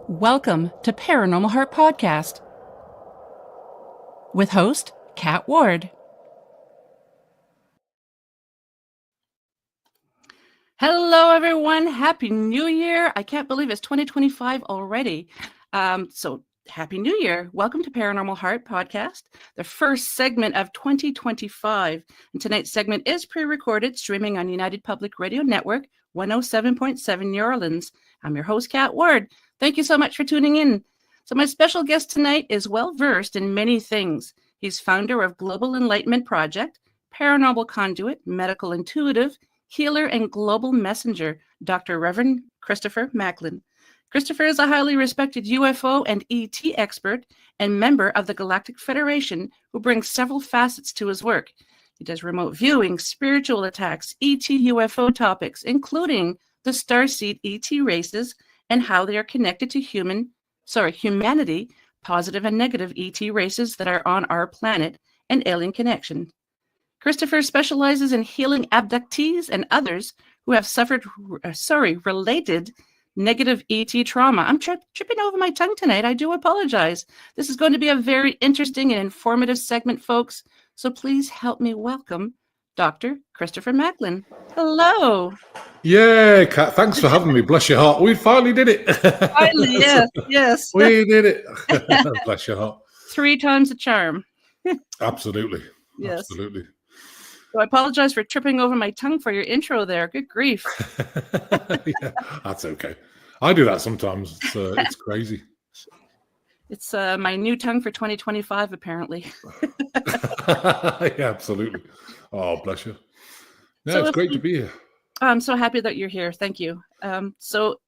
Welcome to Paranormal Heart Podcast with host Kat Ward. Hello, everyone. Happy New Year. I can't believe it's 2025 already. So Happy New Year. Welcome to Paranormal Heart Podcast, the first segment of 2025. And tonight's segment is pre-recorded, streaming on United Public Radio Network, 107.7 New Orleans. I'm your host, Kat Ward. Thank you so much for tuning in. So my special guest tonight is well-versed in many things. He's founder of Global Enlightenment Project, Paranormal Conduit, Medical Intuitive, Healer, and Global Messenger, Dr. Reverend Christopher Macklin. Christopher is a highly respected UFO and ET expert and member of the Galactic Federation who brings several facets to his work. He does remote viewing, spiritual attacks, ET UFO topics, including the starseed ET races and how they are connected to humanity, positive and negative ET races that are on our planet, and alien connection. Christopher specializes in healing abductees and others who have suffered related negative ET trauma. I'm tripping over my tongue tonight. I do apologize. This is going to be a very interesting and informative segment, folks. So please help me welcome Dr. Christopher Macklin. Hello. Yeah, Kat, thanks for having me. Bless your heart. We finally did it. Finally, yes. We did it. Bless your heart. 3 times the charm. Absolutely. Yes. Absolutely. So I apologize for tripping over my tongue for your intro there. Good grief. Yeah, that's okay. I do that sometimes. It's crazy. It's my new tongue for 2025, apparently. Yeah, absolutely. Oh, bless you. Yeah, so it's great to be here. I'm so happy that you're here. Thank you. So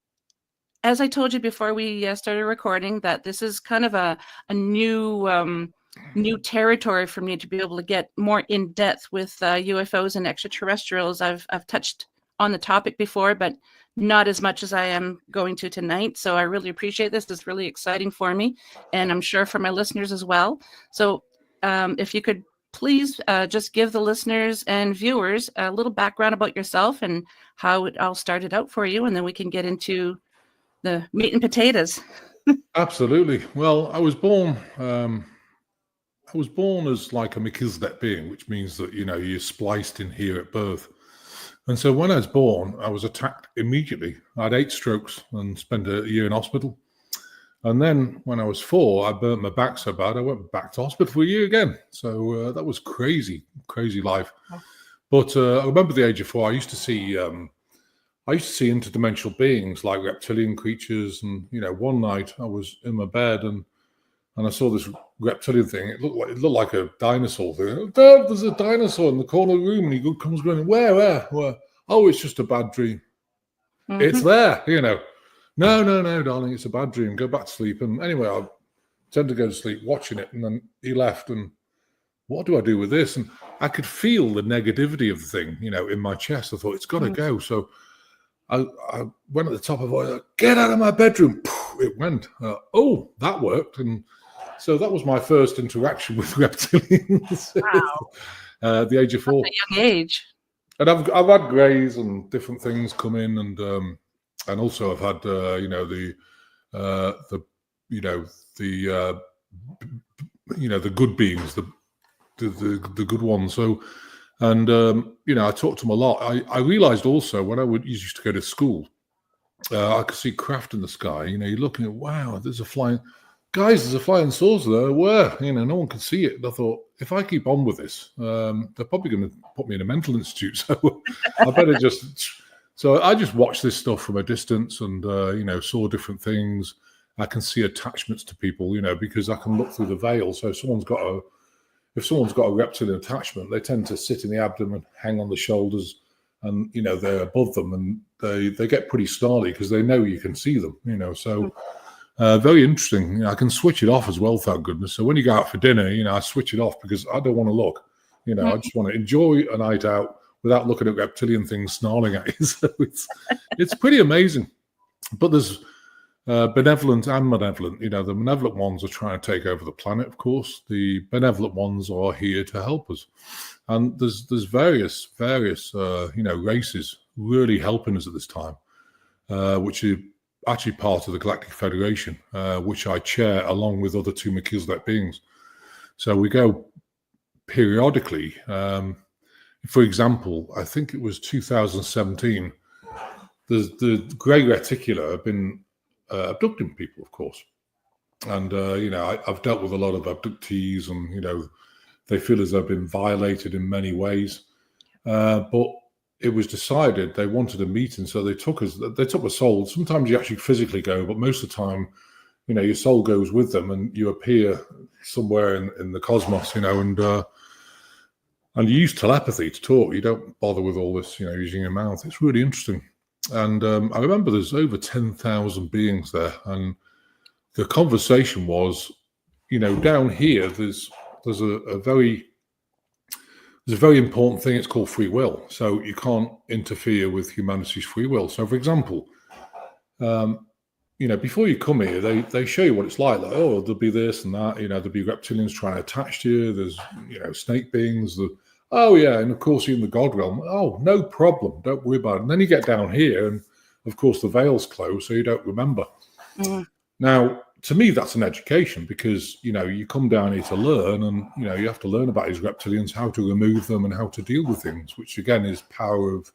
as I told you before we started recording, that this is kind of a new territory for me to be able to get more in depth with UFOs and extraterrestrials. I've touched on the topic before, but not as much as I am going to tonight. So I really appreciate this. It's really exciting for me, and I'm sure for my listeners as well. So if you could please just give the listeners and viewers a little background about yourself and how it all started out for you, and then we can get into the meat and potatoes. Absolutely. Well, I was born as like a Melchizedek being, which means that, you're spliced in here at birth. And so when I was born, I was attacked immediately. I had 8 strokes and spent a year in hospital. And then when I was 4, I burnt my back so bad, I went back to hospital for a year again. So that was crazy life. But I remember the age of 4, I used to see interdimensional beings like reptilian creatures. And, one night I was in my bed and I saw this reptilian thing. It looked like a dinosaur thing. Dad, there's a dinosaur in the corner of the room. And he comes running, where? Oh, it's just a bad dream. Mm-hmm. It's there, No, darling, it's a bad dream. Go back to sleep. And anyway, I tend to go to sleep watching it. And then he left. And what do I do with this? And I could feel the negativity of the thing, in my chest. I thought, it's got to go. So I went at the top of it. Get out of my bedroom. It went. Oh, that worked. And so that was my first interaction with reptilians. Wow. At the age of 4. At a young age. And I've had greys and different things come in, and also I've had the good beings, the good ones. So, and I talked to them a lot. I realized also when I used to go to school, I could see craft in the sky. You're looking at, wow, there's a flying saucer there. Where? No one can see it. And I thought, if I keep on with this, they're probably going to put me in a mental institute. So I better just. So I just watched this stuff from a distance and saw different things. I can see attachments to people, because I can look through the veil. So if someone's got a reptilian attachment, they tend to sit in the abdomen, hang on the shoulders, and they're above them, and they get pretty snarly because they know you can see them. So. Very interesting. I can switch it off as well, thank goodness. So when you go out for dinner, I switch it off because I don't want to look. I just want to enjoy a night out without looking at reptilian things snarling at you. So it's pretty amazing. But there's benevolent and malevolent. The malevolent ones are trying to take over the planet, of course. The benevolent ones are here to help us. And there's various races really helping us at this time, which actually part of the Galactic Federation, which I chair along with other two Melchizedek beings. So we go periodically. For example, I think it was 2017, the Grey Reticula have been abducting people, of course. And, I've dealt with a lot of abductees, and, they feel as though they've been violated in many ways. But it was decided they wanted a meeting, so they took a soul. Sometimes you actually physically go, but most of the time, your soul goes with them and you appear somewhere in the cosmos, and you use telepathy to talk. You don't bother with all this, using your mouth. It's really interesting. And I remember there's over 10,000 beings there, and the conversation was, down here, there's a very important thing. It's called free will. So you can't interfere with humanity's free will. So, for example, before you come here, they show you what it's like. Like, oh, there'll be this and that. There'll be reptilians trying to attach to you. There's, snake beings. Oh, yeah. And of course, in the God realm, oh, no problem. Don't worry about it. And then you get down here, and of course, the veil's closed, so you don't remember. Mm. Now, to me, that's an education, because, you come down here to learn, and, you have to learn about these reptilians, how to remove them and how to deal with things, which again is power of,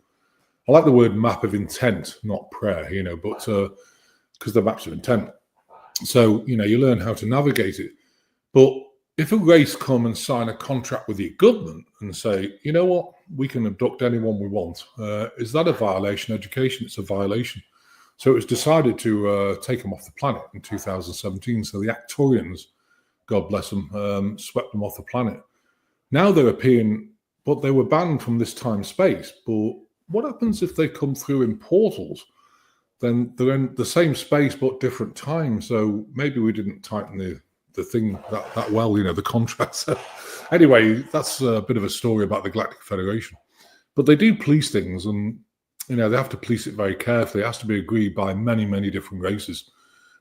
I like the word map of intent, not prayer, but because they're maps of intent. So, you learn how to navigate it. But if a race come and sign a contract with your government and say, you know what, we can abduct anyone we want, is that a violation? Education, it's a violation. So it was decided to take them off the planet in 2017. So the Arcturians, God bless them, swept them off the planet. Now they're appearing, but they were banned from this time space. But what happens if they come through in portals? Then they're in the same space but different time. So maybe we didn't tighten the thing that well, the contract. So anyway, that's a bit of a story about the Galactic Federation. But they do police things, and they have to police it very carefully. It has to be agreed by many, many different races,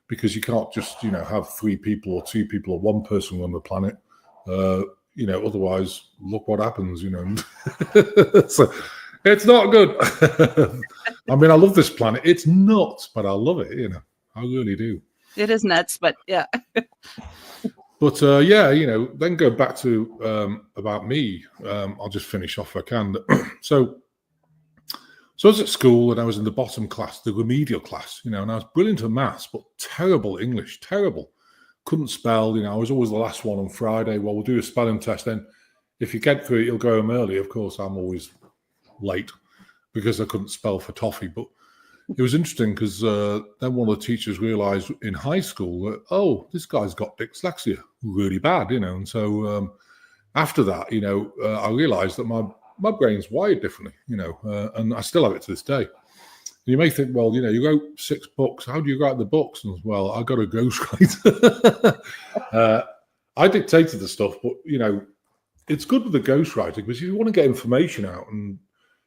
because you can't just, have 3 people or 2 people or 1 person on the planet. Otherwise, look what happens, So it's not good. I mean, I love this planet. It's nuts, but I love it, I really do. It is nuts, but yeah. But then go back to about me. I'll just finish off if I can. So I was at school, and I was in the bottom class, the remedial class, and I was brilliant at maths, but terrible English, terrible. Couldn't spell, I was always the last one on Friday. Well, we'll do a spelling test. Then if you get through it, you'll go home early. Of course, I'm always late because I couldn't spell for toffee. But it was interesting, because then one of the teachers realized in high school that, oh, this guy's got dyslexia, really bad, And so after that, I realized that my brain's wired differently, and I still have it to this day. And you may think, well, you wrote 6 books. How do you write the books? And well, I got a ghostwriter. I dictated the stuff, but it's good with the ghostwriter, because you want to get information out, and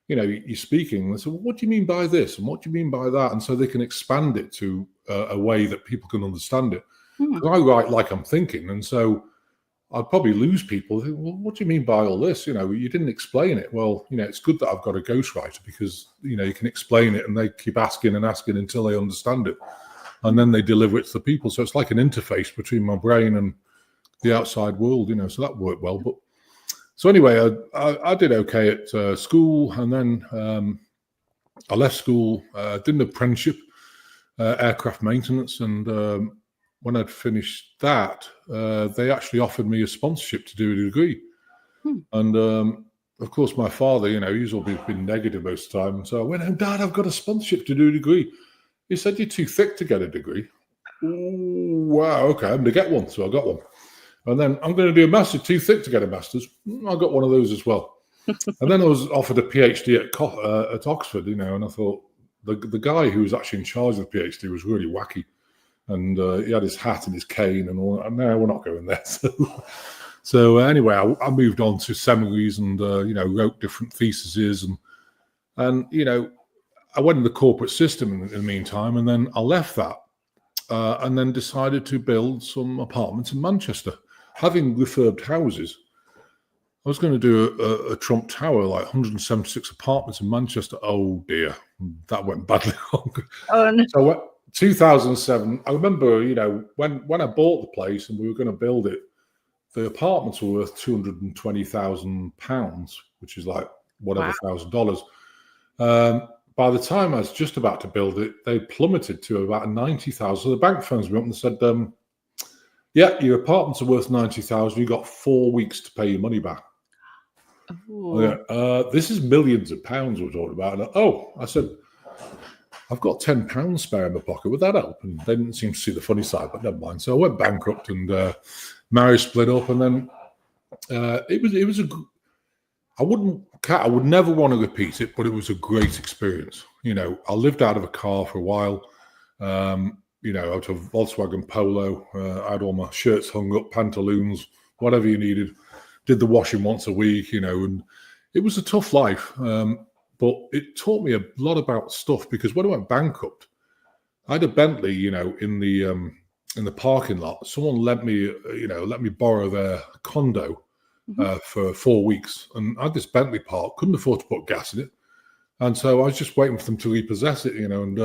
you're speaking. And so, well, what do you mean by this? And what do you mean by that? And so they can expand it to a way that people can understand it. I write like I'm thinking, and so I'd probably lose people. Well, what do you mean by all this? You didn't explain it. Well, it's good that I've got a ghostwriter, because, you can explain it, and they keep asking and asking until they understand it. And then they deliver it to the people. So it's like an interface between my brain and the outside world, so that worked well. But so anyway, I did okay at school. And then I left school, did an apprenticeship, aircraft maintenance. And when I'd finished that, they actually offered me a sponsorship to do a degree. And of course, my father, he's always been negative most of the time. So I went, oh, Dad, I've got a sponsorship to do a degree. He said, you're too thick to get a degree. Ooh, wow, okay, I'm going to get one. So I got one. And then I'm going to do a master's, too thick to get a master's. I got one of those as well. And then I was offered a PhD at Oxford, and I thought the guy who was actually in charge of the PhD was really wacky. And he had his hat and his cane and all. And no, we're not going there. So anyway, I moved on to seminaries and wrote different theses and I went in the corporate system in the meantime, and then I left that and then decided to build some apartments in Manchester, having refurbed houses. I was going to do a Trump Tower, like 176 apartments in Manchester. Oh dear, that went badly wrong. Oh, no. 2007. I remember, when I bought the place and we were going to build it, the apartments were worth £220,000, which is like whatever $1,000. By the time I was just about to build it, they plummeted to about 90,000. So the bank phones me up and said, "Yeah, your apartments are worth 90,000. You got 4 weeks to pay your money back." This is millions of pounds we're talking about. And, I said, "I've got £10 spare in my pocket. Would that help?" And they didn't seem to see the funny side, but never mind. So I went bankrupt and marriage split up, and then it was I would never want to repeat it, but it was a great experience. I lived out of a car for a while, out of Volkswagen Polo. I had all my shirts hung up, pantaloons, whatever you needed. Did the washing once a week, and it was a tough life. But it taught me a lot about stuff, because when I went bankrupt, I had a Bentley, in the parking lot. Someone let me borrow their condo for 4 weeks, and I had this Bentley parked, couldn't afford to put gas in it, and so I was just waiting for them to repossess it, and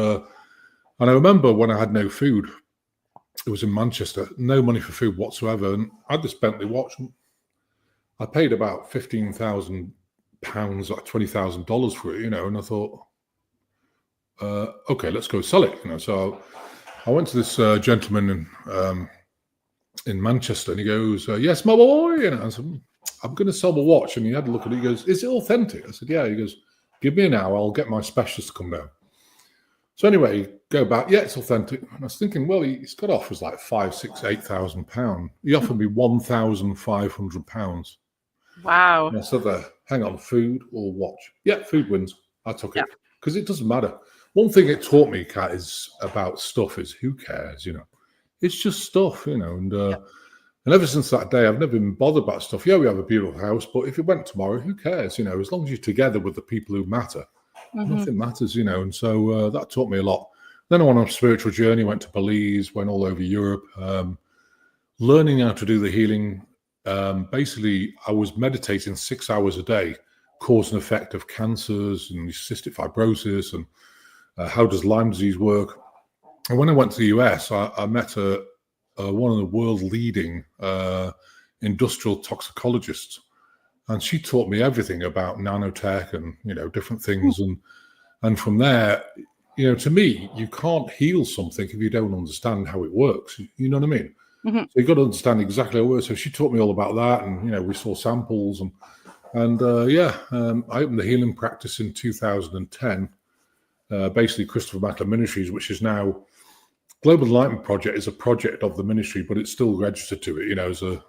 I remember when I had no food, it was in Manchester, no money for food whatsoever, and I had this Bentley watch, and I paid about £15,000, like $20,000 for it, and I thought, okay, let's go sell it, So I went to this gentleman in Manchester, and he goes, "Yes, my boy," I said, "I'm going to sell my watch," and he had a look at it. He goes, "Is it authentic?" I said, "Yeah." He goes, "Give me an hour, I'll get my specialist to come down." So anyway, go back. "Yeah, it's authentic." And I was thinking, well, he's got offers like £5,000, £6,000, £8,000. He offered me £1,500. Wow. And I said, "Hang on, food or watch?" "Yeah, food wins." I took it, because it doesn't matter. One thing it taught me, Kat, is about stuff is who cares, It's just stuff, and ever since that day, I've never been bothered about stuff. Yeah, we have a beautiful house, but if it went tomorrow, who cares? As long as you're together with the people who matter, nothing matters, and so that taught me a lot. Then I went on a spiritual journey, went to Belize, went all over Europe, learning how to do the healing. Basically, I was meditating 6 hours a day, cause and effect of cancers and cystic fibrosis, and how does Lyme disease work. And when I went to the US, I met one of the world leading industrial toxicologists, and she taught me everything about nanotech and different things. And from there, to me, you can't heal something if you don't understand how it works. You know what I mean? So you've got to understand exactly how it works. So she taught me all about that, and we saw samples, and I opened the healing practice in 2010. Basically, Christopher Macklin Ministries, which is now Global Enlightenment Project, is a project of the ministry, but it's still registered to it.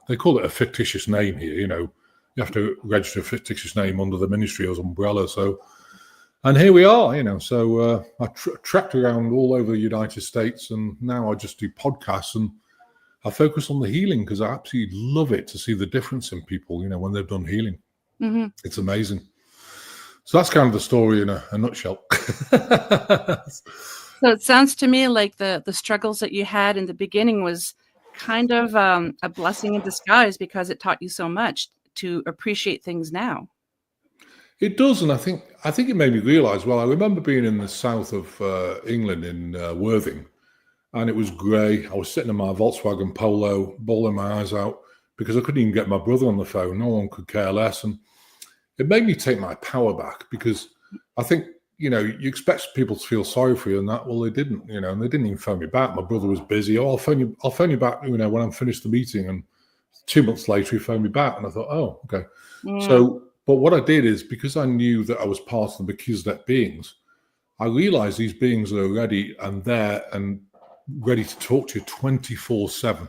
They call it a fictitious name here. You have to register a fictitious name under the ministry as umbrella. So, and here we are. So I tracked around all over the United States, and now I just do podcasts, and I focus on the healing, because I absolutely love it to see the difference in people. When they've done healing, it's amazing. So that's kind of the story in a nutshell. So it sounds to me like the struggles that you had in the beginning was kind of a blessing in disguise, because it taught you so much to appreciate things now. It does, and I think it made me realize. Well, I remember being in the south of England in Worthing, and it was grey. I was sitting in my Volkswagen Polo, bawling my eyes out, because I couldn't even get my brother on the phone. No one could care less, and it made me take my power back, because I think, you expect people to feel sorry for you, and that, well, they didn't, and they didn't even phone me back. My brother was busy. "Oh, I'll phone you back, when I'm finished the meeting." And 2 months later, he phoned me back, and I thought, oh, okay. So, but what I did is, because I knew that I was part of the Melchizedek Beings, I realized these beings are ready and there and ready to talk to you 24/7.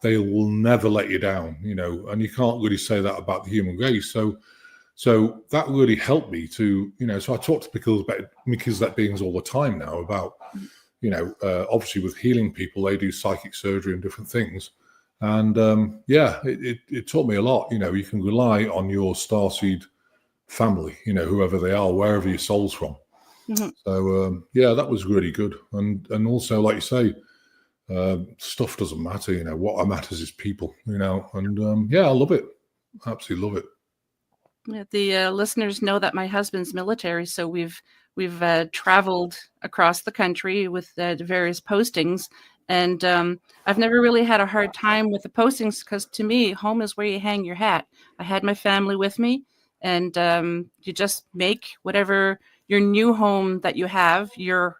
They will never let you down, and you can't really say that about the human race. So that really helped me to, so I talk to Melchizedek Beings all the time now about, obviously with healing people, they do psychic surgery and different things. And it taught me a lot. You can rely on your starseed family, whoever they are, wherever your soul's from. So, that was really good. And also, like you say, stuff doesn't matter, what matters is people, and I love it. Absolutely love it. The listeners know that my husband's military, so we've we've traveled across the country with various postings, and I've never really had a hard time with the postings because to me, home is where you hang your hat. I had my family with me, and you just make whatever your new home that you have your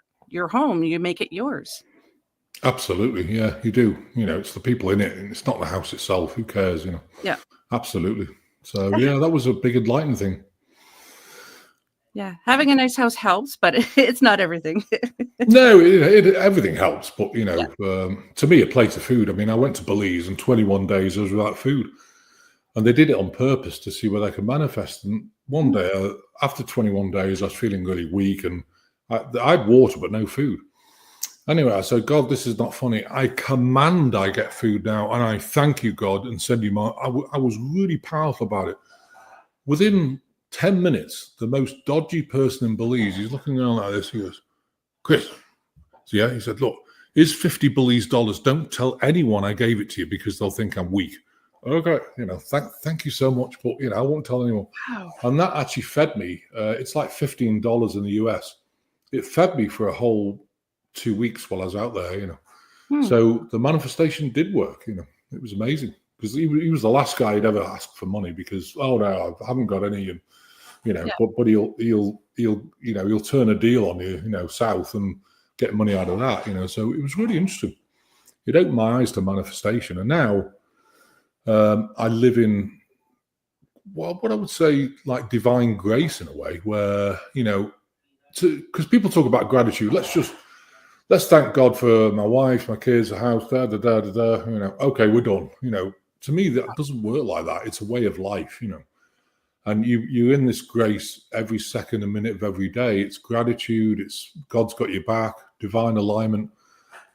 home. You make it yours. Absolutely, yeah, you do. It's the people in it, and it's not the house itself. Who cares? Yeah. Absolutely. So yeah, that was a big enlightening thing. Yeah, having a nice house helps, but it's not everything. No, everything helps, but Yeah. to me, a plate of food. I mean, I went to Belize, and 21 days I was without food, and they did it on purpose to see whether I could manifest. And one day, after 21 days, I was feeling really weak, and I had water but no food. Anyway, I said, God, this is not funny. I command I get food now, and I thank you, God, and send you my. I was really powerful about it. Within 10 minutes, the most dodgy person in Belize, he's looking around like this. He goes, Chris, so yeah, he said, look, here's 50 Belize dollars. Don't tell anyone I gave it to you because they'll think I'm weak. Okay, thank you so much, but I won't tell anyone. Wow. And that actually fed me. It's like $15 in the US. It fed me for a whole 2 weeks while I was out there. So the manifestation did work. It was amazing because he was the last guy who'd ever asked for money because no, I haven't got any, and Yeah. but he'll turn a deal on you, south and get money out of that. So it was really interesting. It opened my eyes to manifestation, and now I live in what I would say like divine grace in a way, where because people talk about gratitude. Let's thank God for my wife, my kids, the house, da da da da da. Okay, we're done. To me that doesn't work like that. It's a way of life. And you're in this grace every second and minute of every day. It's gratitude. It's God's got your back, divine alignment,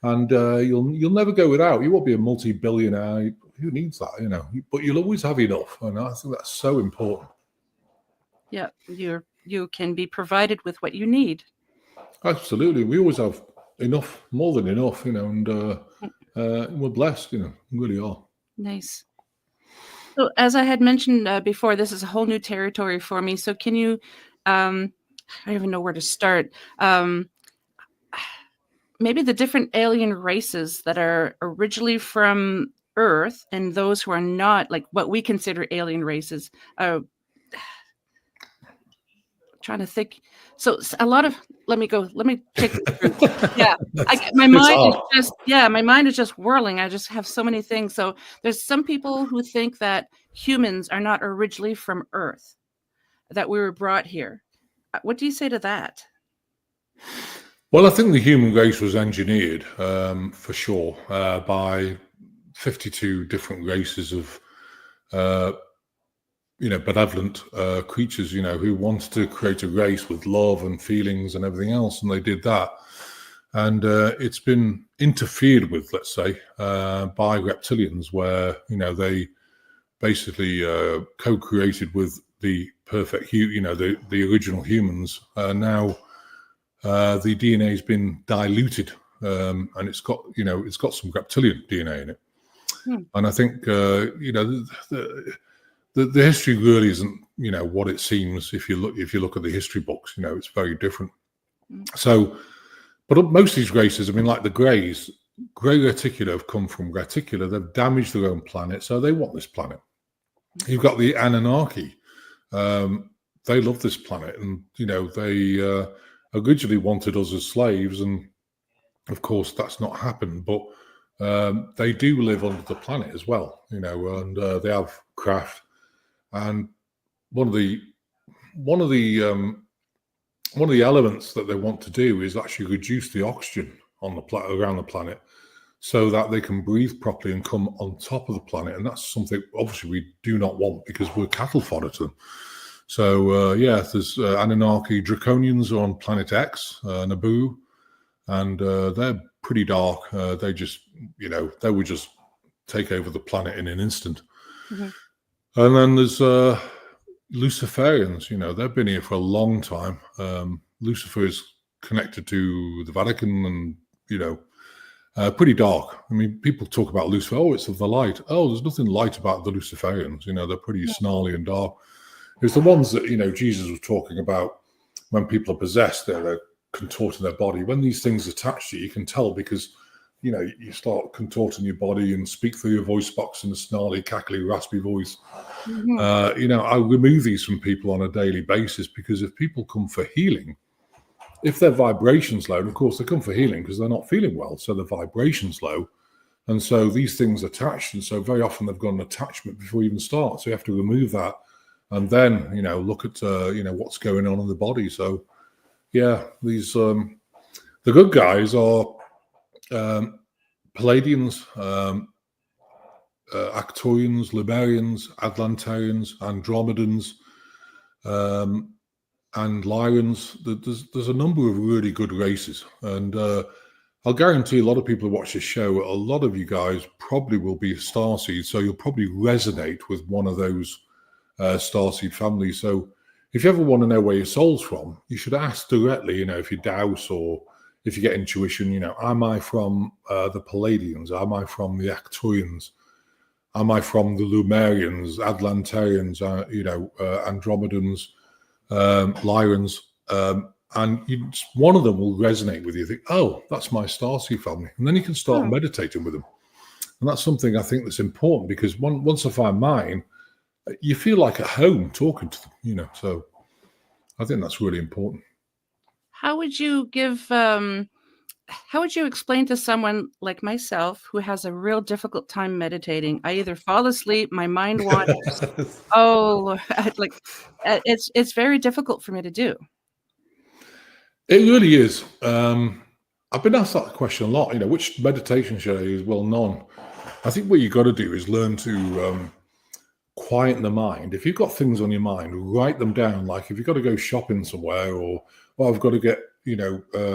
and you'll never go without. You won't be a multi-billionaire. Who needs that? But you'll always have enough, and I think that's so important. Yeah, you can be provided with what you need. Absolutely, we always have enough, more than enough, and we're blessed. We really are. Nice. So as I had mentioned before, this is a whole new territory for me. So can you, I don't even know where to start. Maybe the different alien races that are originally from Earth and those who are not, like what we consider alien races. Trying to think. So a lot of, let me pick this through. Yeah. My mind is just whirling. I just have so many things. So there's some people who think that humans are not originally from Earth, that we were brought here. What do you say to that? Well, I think the human race was engineered for sure by 52 different races of benevolent creatures, who wanted to create a race with love and feelings and everything else, and they did that. And it's been interfered with, let's say, by reptilians, where they basically co-created with the perfect, the original humans. Now the DNA has been diluted, and it's got some reptilian DNA in it. And I think the history really isn't what it seems. If you look at the history books, it's very different. So, but most of these races, I mean, like the Greys, Grey Reticula have come from Reticula. They've damaged their own planet, so they want this planet. You've got the Anunnaki. They love this planet, and they originally wanted us as slaves, and of course that's not happened. But they do live under the planet as well, and they have craft. And one of the elements that they want to do is actually reduce the oxygen on the around the planet, so that they can breathe properly and come on top of the planet. And that's something obviously we do not want because we're cattle fodder to them. So there's Anunnaki Draconians are on Planet X, Naboo, and they're pretty dark. They just they would just take over the planet in an instant. Mm-hmm. And then there's Luciferians. They've been here for a long time. Lucifer is connected to the Vatican, and pretty dark. I mean, people talk about Lucifer. Oh, it's of the light. Oh, there's nothing light about the Luciferians. They're pretty snarly and dark. It's the ones that Jesus was talking about when people are possessed, they're contorting their body. When these things attach to you, you can tell because, you start contorting your body and speak through your voice box in a snarly, cackly, raspy voice. I remove these from people on a daily basis because if people come for healing, if their vibration's low, and of course they come for healing because they're not feeling well, so the vibration's low, and so these things attach, and so very often they've got an attachment before you even start. So you have to remove that, and then look at what's going on in the body. So yeah, these the good guys are Palladians, Arcturians, Lemurians, Atlantarians, Andromedans, and Lyrians. There's a number of really good races, and I'll guarantee a lot of people who watch this show, a lot of you guys probably will be starseed, so you'll probably resonate with one of those starseed families. So if you ever want to know where your soul's from, you should ask directly, if you douse or if you get intuition, am I from the Palladians? Am I from the Arcturians? Am I from the Lemurians, Atlantarians, Andromedans, Lyrians? And one of them will resonate with you. Think, oh, that's my starseed family. And then you can start meditating with them. And that's something I think that's important because once I find mine, you feel like at home talking to them, So I think that's really important. How would you explain to someone like myself who has a real difficult time meditating? I either fall asleep, my mind wanders. It's very difficult for me to do. It really is. I've been asked that question a lot, which meditation should I use? Well, none. I think what you've got to do is learn to quieten the mind. If you've got things on your mind, write them down. Like if you've got to go shopping somewhere or I've got to get,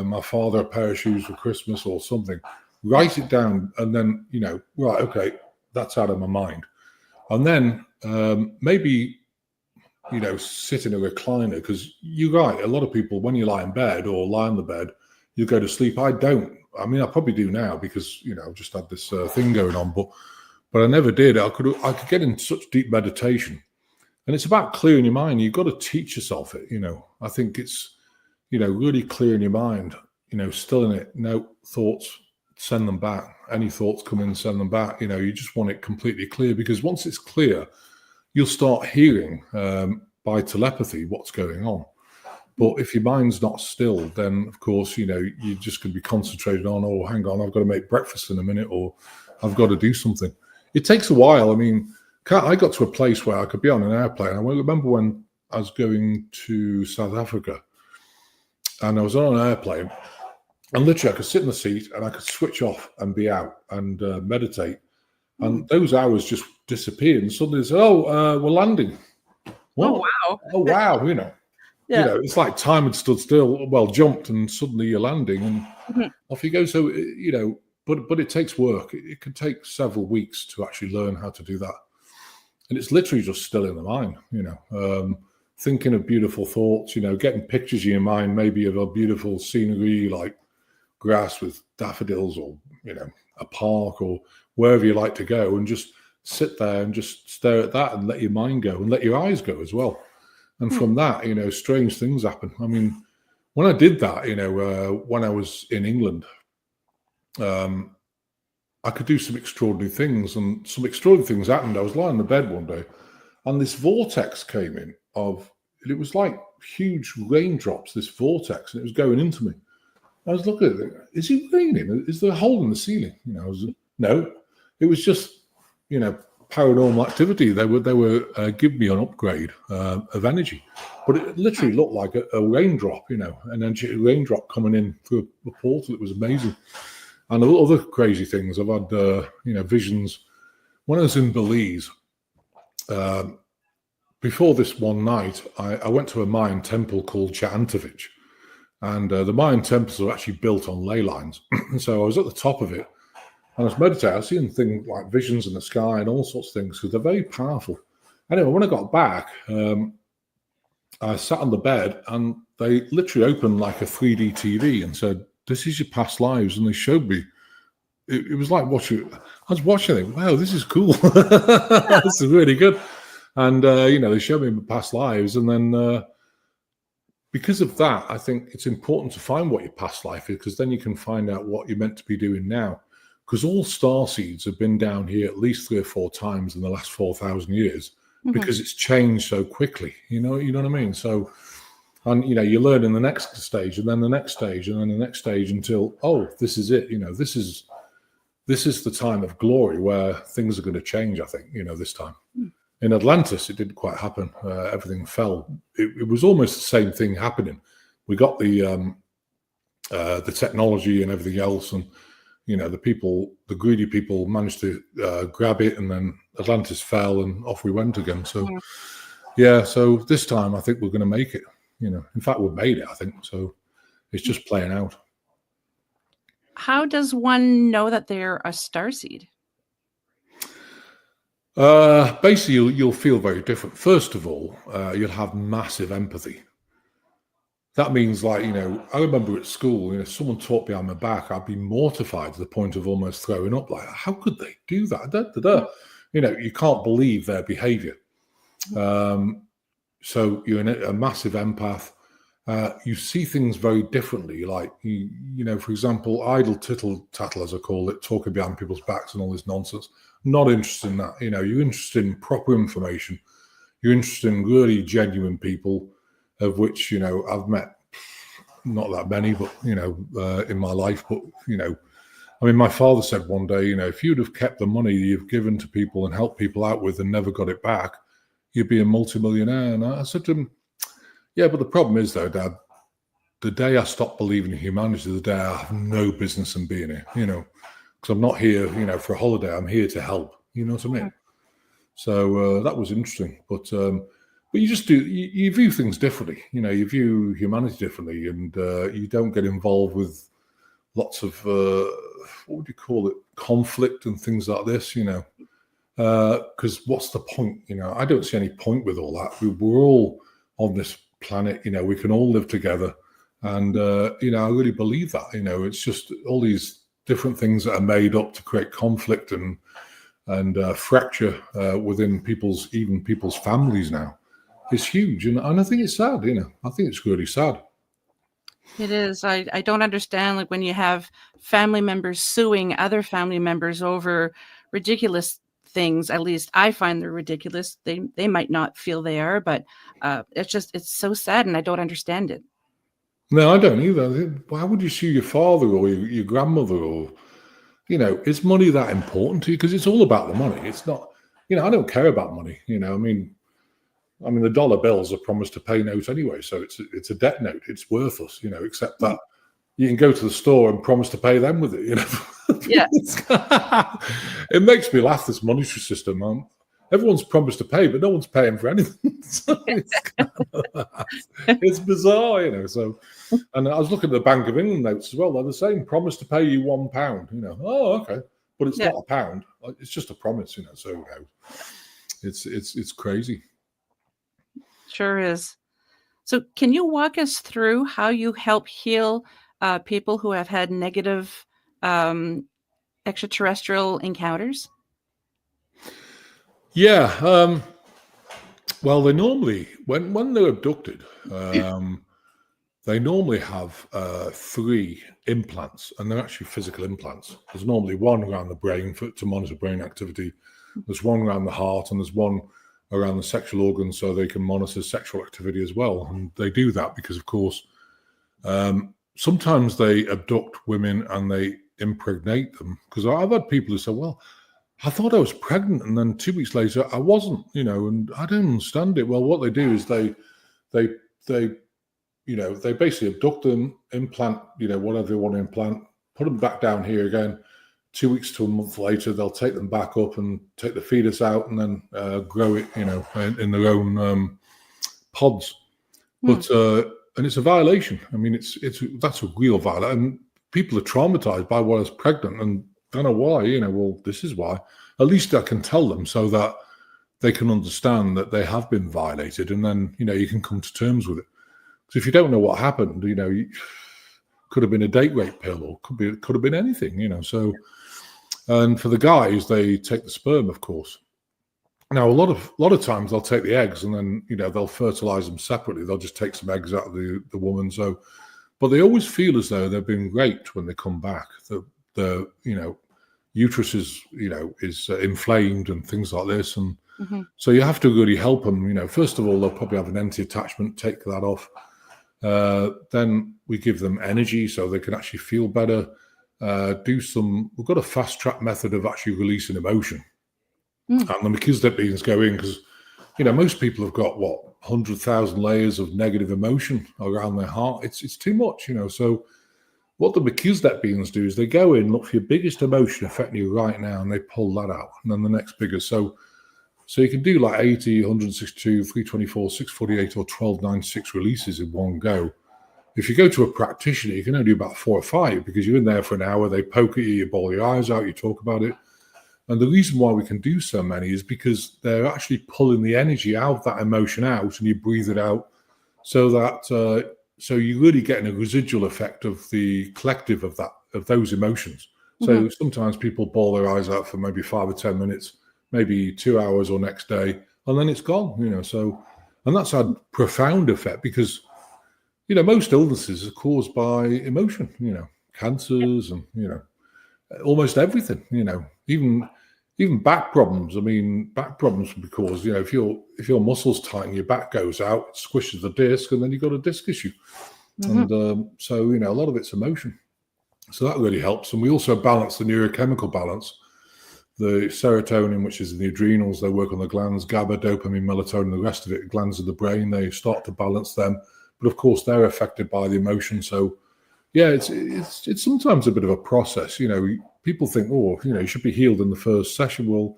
my father a pair of shoes for Christmas or something, write it down and then, right, okay, that's out of my mind. And then maybe, sit in a recliner because you're right. A lot of people, when you lie in bed or lie on the bed, you go to sleep. I don't. I mean, I probably do now because, I've just had this thing going on, but I never did. I could get in such deep meditation, and it's about clearing your mind. You've got to teach yourself it. I think it's, really clearing your mind. Stilling it. No thoughts, send them back. Any thoughts come in, send them back. You just want it completely clear because once it's clear, you'll start hearing by telepathy what's going on. But if your mind's not still, then of course, you're just going to be concentrated on, oh, hang on, I've got to make breakfast in a minute, or I've got to do something. It takes a while. I mean, I got to a place where I could be on an airplane. I remember when I was going to South Africa and I was on an airplane and literally I could sit in the seat and I could switch off and be out and meditate. And those hours just disappeared. And suddenly they said, we're landing. What? Oh, wow. Oh, wow. Yeah. It's like time had stood still, jumped, and suddenly you're landing and off you go. So, but it takes work. It can take several weeks to actually learn how to do that. And it's literally just still in the mind, thinking of beautiful thoughts, getting pictures in your mind, maybe of a beautiful scenery like grass with daffodils or, a park or wherever you like to go, and just sit there and just stare at that and let your mind go and let your eyes go as well. And from that, strange things happen. I mean, when I did that, when I was in England, I could do some extraordinary things, and some extraordinary things happened. I was lying in the bed one day and this vortex came in it was like huge raindrops, this vortex, and it was going into me. I was looking at it. Is it raining? Is there a hole in the ceiling? No, it was just, paranormal activity. They were giving me an upgrade of energy, but it literally looked like a raindrop, an energy raindrop coming in through a portal. It was amazing. And other crazy things. I've had, visions. When I was in Belize, before this one night, I went to a Mayan temple called Chantovich. And the Mayan temples are actually built on ley lines. So I was at the top of it. And I was meditating. I was seeing things like visions in the sky and all sorts of things because they're very powerful. Anyway, when I got back, I sat on the bed and they literally opened like a 3D TV and said, "This is your past lives." And they showed me. It was like watching. I was watching it. Wow, this is cool. This is really good. And they showed me my past lives, and then because of that, I think it's important to find what your past life is, because then you can find out what you're meant to be doing now. Because all star seeds have been down here at least 3 or 4 times in the last 4,000 years, because it's changed so quickly. You know what I mean? So, and you learn in the next stage, and then the next stage, and then the next stage, until this is it. This is the time of glory where things are going to change. I think this time. In Atlantis, it didn't quite happen. Everything fell. It was almost the same thing happening. We got the technology and everything else, and the greedy people managed to grab it, and then Atlantis fell, and off we went again. So, so this time I think we're going to make it. In fact, we've made it. I think so. It's just playing out. How does one know that they're a starseed? Basically, you'll feel very different. First of all, you'll have massive empathy. That means, I remember at school, someone talked behind my back, I'd be mortified to the point of almost throwing up. Like, how could they do that? You can't believe their behavior. So you're a massive empath. You see things very differently. Like, for example, idle tittle tattle, as I call it, talking behind people's backs and all this nonsense. Not interested in that. You're interested in proper information. You're interested in really genuine people, of which, I've met not that many, but, in my life. But, my father said one day, if you'd have kept the money you've given to people and helped people out with and never got it back, you'd be a multimillionaire. And I said to him, yeah, but the problem is, though, Dad, the day I stop believing in humanity, the day I have no business in being here, because I'm not here, for a holiday. I'm here to help. You know what I mean? So that was interesting. But you just you view things differently. You view humanity differently, and you don't get involved with lots of, what would you call it, conflict and things like this, because what's the point? I don't see any point with all that. We're all on this planet, we can all live together. And, I really believe that, it's just all these different things that are made up to create conflict and fracture within people's families now. It's huge. And I think it's sad, I think it's really sad. It is. I don't understand, like, when you have family members suing other family members over ridiculous things. At least I find they're ridiculous. They might not feel they are, but it's so sad, and I don't understand it. No, I don't either. Why would you sue your father or your grandmother? Or, is money that important to you? Because it's all about the money. It's not, I don't care about money. The dollar bills are promised to pay note anyway. So it's a debt note. It's worthless, except that you can go to the store and promise to pay them with it, Yeah. It makes me laugh, this monetary system. Everyone's promised to pay, but no one's paying for anything. So it's bizarre, So, and I was looking at the Bank of England notes as well. They're the same. Promise to pay you £1. Oh, okay, but it's not a pound. It's just a promise, So it's crazy. Sure is. So, can you walk us through how you help heal people who have had negative extraterrestrial encounters? Yeah. Well, they normally, when they're abducted, they normally have 3 implants, and they're actually physical implants. There's normally one around the brain to monitor brain activity. There's one around the heart, and there's one around the sexual organs so they can monitor sexual activity as well. And they do that because, of course, sometimes they abduct women and they impregnate them. Because I've had people who say, well, I thought I was pregnant, and then 2 weeks later I wasn't, and I don't understand it. Well, what they do is they basically abduct them, implant, whatever they want to implant, put them back down here again. 2 weeks to a month later, they'll take them back up and take the fetus out and then grow it, in their own pods. But and it's a violation. That's a real violation. And people are traumatized by what is pregnant and don't know why. Well, this is why. At least I can tell them so that they can understand that they have been violated, and then you can come to terms with it. So if you don't know what happened, could have been a date rape pill, or could have been anything. So, and for the guys, they take the sperm, of course, Now, a lot of times they'll take the eggs and then, they'll fertilize them separately. They'll just take some eggs out of the woman. So, but they always feel as though they've been raped when they come back. The uterus is inflamed and things like this, and so you have to really help them. First of all, they'll probably have an empty attachment. Take that off. Then we give them energy so they can actually feel better. We've got a fast track method of actually releasing emotion. And the Melchizedek beings go in because, most people have got 100,000 layers of negative emotion around their heart. It's too much, So what the Melchizedek beings do is they go in, look for your biggest emotion affecting you right now, and they pull that out, and then the next biggest. So you can do like 80, 162, 324, 648, or 1296 releases in one go. If you go to a practitioner, you can only do about 4 or 5 because you're in there for an hour. They poke at you, you bawl your eyes out, you talk about it. And the reason why we can do so many is because they're actually pulling the energy out of that emotion out, and you breathe it out, so that so you're really getting a residual effect of the collective of those emotions. So sometimes people bawl their eyes out for maybe 5 or 10 minutes, maybe 2 hours or next day, and then it's gone. So, and that's had profound effect because most illnesses are caused by emotion. Cancers and almost everything. Even back problems. I mean, back problems can be caused. If your muscles tighten, your back goes out, it squishes the disc, and then you've got a disc issue. And so a lot of it's emotion. So that really helps. And we also balance the neurochemical balance. The serotonin, which is in the adrenals, they work on the glands, GABA, dopamine, melatonin, the rest of it, glands of the brain, they start to balance them. But of course, they're affected by the emotion. So yeah, it's sometimes a bit of a process. People think, you should be healed in the first session. Well,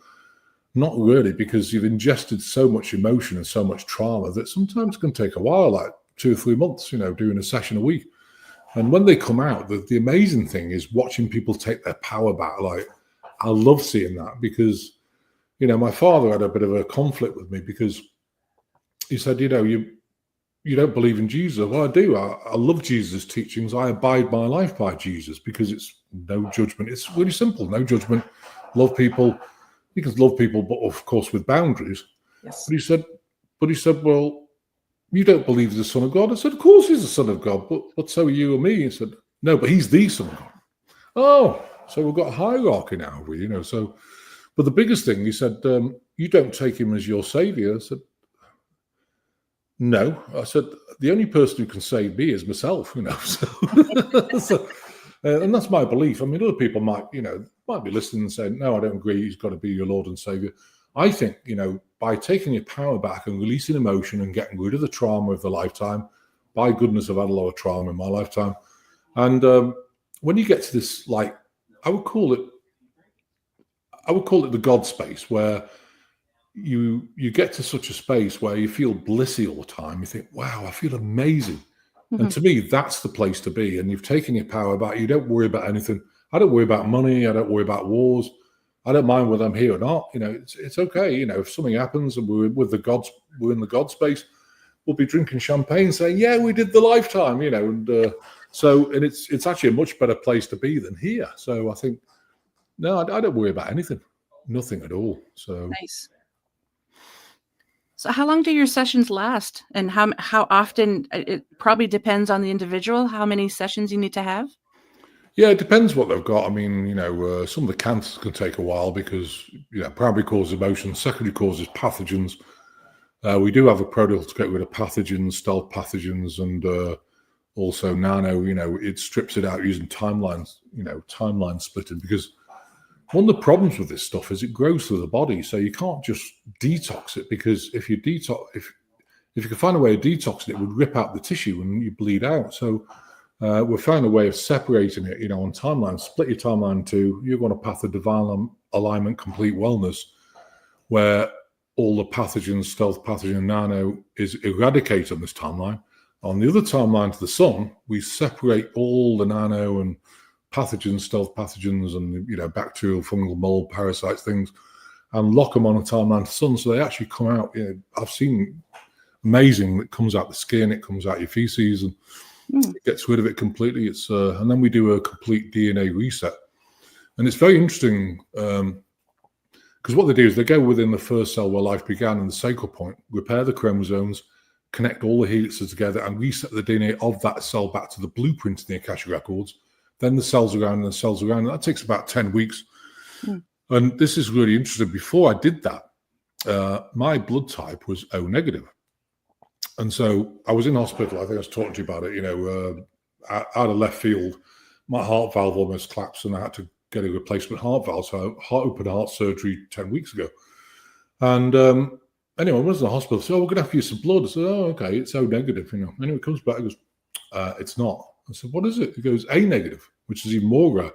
not really, because you've ingested so much emotion and so much trauma that sometimes it can take a while, like 2 or 3 months, doing a session a week. And when they come out, the amazing thing is watching people take their power back. Like, I love seeing that because, my father had a bit of a conflict with me because he said, you don't believe in Jesus. Well, I do. I love Jesus' teachings. I abide my life by Jesus because it's no judgment. It's really simple. No judgment. Love people. You can love people, but of course with boundaries. Yes. But he said, well, you don't believe he's the Son of God. I said, of course he's the Son of God, but so are you and me. He said, no, but he's the Son of God. Oh, so we've got a hierarchy now, So, but the biggest thing, he said, you don't take him as your savior. I said, no. I said, the only person who can save me is myself, So, and that's my belief. I mean, other people might be listening and saying, no, I don't agree. He's got to be your Lord and Savior. I think, by taking your power back and releasing emotion and getting rid of the trauma of the lifetime, by goodness, I've had a lot of trauma in my lifetime. And when you get to this, like, I would call it the God space, where you get to such a space where you feel blissy all the time. You think, wow, I feel amazing. And to me, that's the place to be. And you've taken your power back. You don't worry about anything. I don't worry about money. I don't worry about wars. I don't mind whether I'm here or not. It's okay. If something happens and we're in the God space, we'll be drinking champagne saying, yeah, we did the lifetime, and it's actually a much better place to be than here. So I think, no, I don't worry about anything, nothing at all. So nice. So how long do your sessions last, and how often? It probably depends on the individual, how many sessions you need to have. Yeah, it depends what they've got. I mean, some of the cancers can take a while because, primary cause emotions, secondary causes pathogens. We do have a protocol to get rid of pathogens, stealth pathogens, and also nano. It strips it out using timeline splitting, because one of the problems with this stuff is it grows through the body, so you can't just detox it, because if you could find a way of detoxing it, it would rip out the tissue and you bleed out. So we've found a way of separating it, on timeline. Split your timeline to, you're going to path of divine alignment, complete wellness, where all the pathogens, stealth pathogen, nano is eradicated on this timeline. On the other timeline to the sun, we separate all the nano and pathogens, stealth pathogens, and bacterial, fungal, mold, parasites, things, and lock them on a timeline to the sun, so they actually come out. I've seen amazing. It comes out the skin, it comes out your feces, and it gets rid of it completely. It's and then we do a complete DNA reset, and it's very interesting because Because what they do is they go within the first cell where life began in the sacral point, repair the chromosomes, connect all the helices together, and reset the DNA of that cell back to the blueprint in the Akashic records. Then the cells around and the cells around. And that takes about 10 weeks. And this is really interesting. Before I did that, my blood type was O negative. And so I was in hospital. I think I was talking to you about it, out of left field. My heart valve almost collapsed and I had to get a replacement heart valve. So open heart surgery 10 weeks ago. And anyway, I was in the hospital. So we're going to have to use some blood. I said, oh, okay, it's O negative. Anyway, it comes back. It goes, it's not. I said, what is it? It goes A negative, which is even more rare.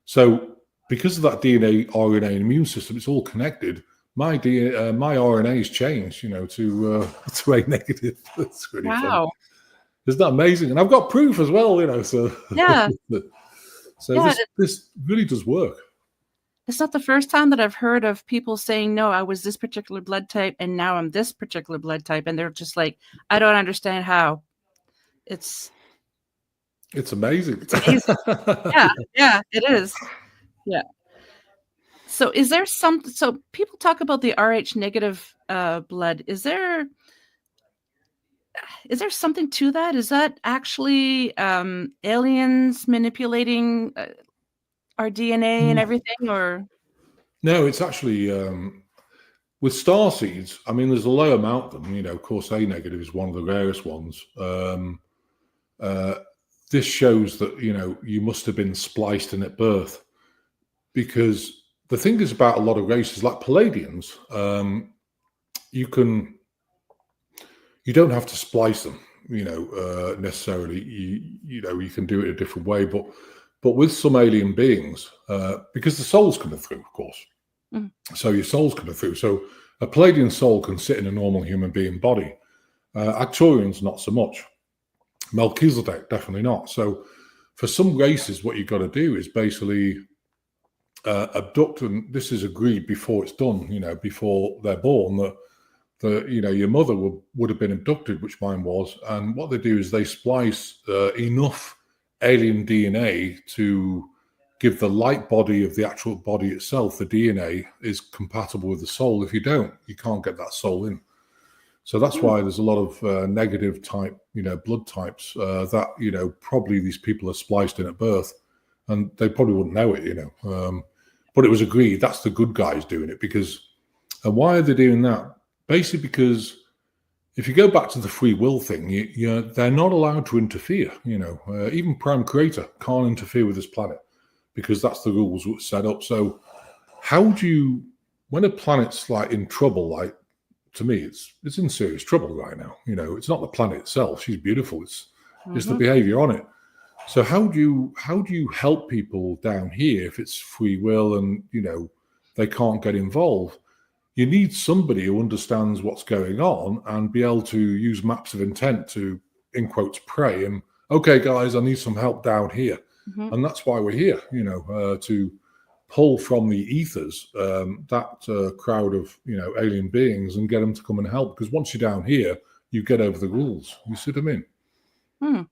So because of that DNA, RNA, and immune system, it's all connected. My RNA has changed, to A negative. That's really fun. Isn't that amazing? And I've got proof as well, So yeah. This really does work. It's not the first time that I've heard of people saying, no, I was this particular blood type and now I'm this particular blood type. And they're just like, I don't understand how. It's amazing. It's amazing. Yeah, it is. Yeah. So is there so people talk about the Rh negative blood. Is there something to that? Is that actually aliens manipulating our DNA and everything, or? No, it's actually with star seeds. I mean, there's a low amount of them. Of course, A negative is one of the rarest ones. This shows that you must have been spliced in at birth, because the thing is about a lot of races like Palladians, you don't have to splice them, necessarily. You can do it a different way, but with some alien beings, because the soul's coming through, of course. So your soul's coming through. So a Palladian soul can sit in a normal human being body. Arcturians, not so much. Melchizedek, definitely not. So for some races, what you've got to do is basically abduct, and this is agreed before it's done, before they're born, that your mother would have been abducted, which mine was. And what they do is they splice enough alien DNA to give the light body of the actual body itself, the DNA, is compatible with the soul. If you don't, you can't get that soul in. So that's why there's a lot of negative type, blood types that, probably these people are spliced in at birth, and they probably wouldn't know it, but it was agreed that's the good guys doing it. And why are they doing that? Basically because if you go back to the free will thing, they're not allowed to interfere. Even Prime Creator can't interfere with this planet because that's the rules set up. So how do you, when a planet's like in trouble, like, to me, it's in serious trouble right now. It's not the planet itself. She's beautiful. It's the behavior on it. So how do you help people down here if it's free will and they can't get involved? You need somebody who understands what's going on and be able to use maps of intent to, in quotes, pray and, okay, guys, I need some help down here. And that's why we're here, to pull from the ethers that crowd of alien beings and get them to come and help. Because once you're down here, you get over the rules. You see what I mean?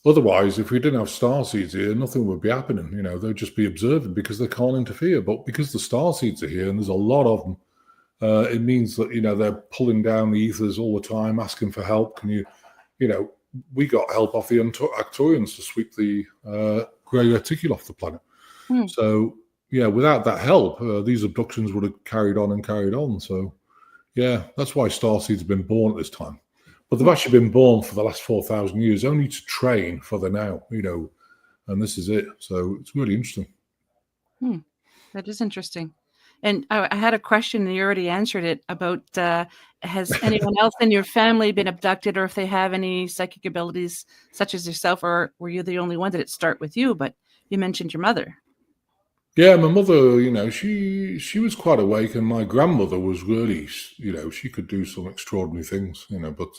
Otherwise, if we didn't have starseeds here, nothing would be happening. They'd just be observing because they can't interfere. But because the starseeds are here, and there's a lot of them, it means that they're pulling down the ethers all the time, asking for help. Can we got help off the Arcturians to sweep the grey reticule off the planet. So without that help, these abductions would have carried on. So that's why starseeds have been born at this time. But they've actually been born for the last 4,000 years, only to train for the now, and this is it. So it's really interesting. That is interesting. And I had a question, and you already answered it, about has anyone else in your family been abducted, or if they have any psychic abilities such as yourself, or were you the only one? Did it start with you? But you mentioned your mother. Yeah, my mother, she was quite awake, and my grandmother was really, she could do some extraordinary things, but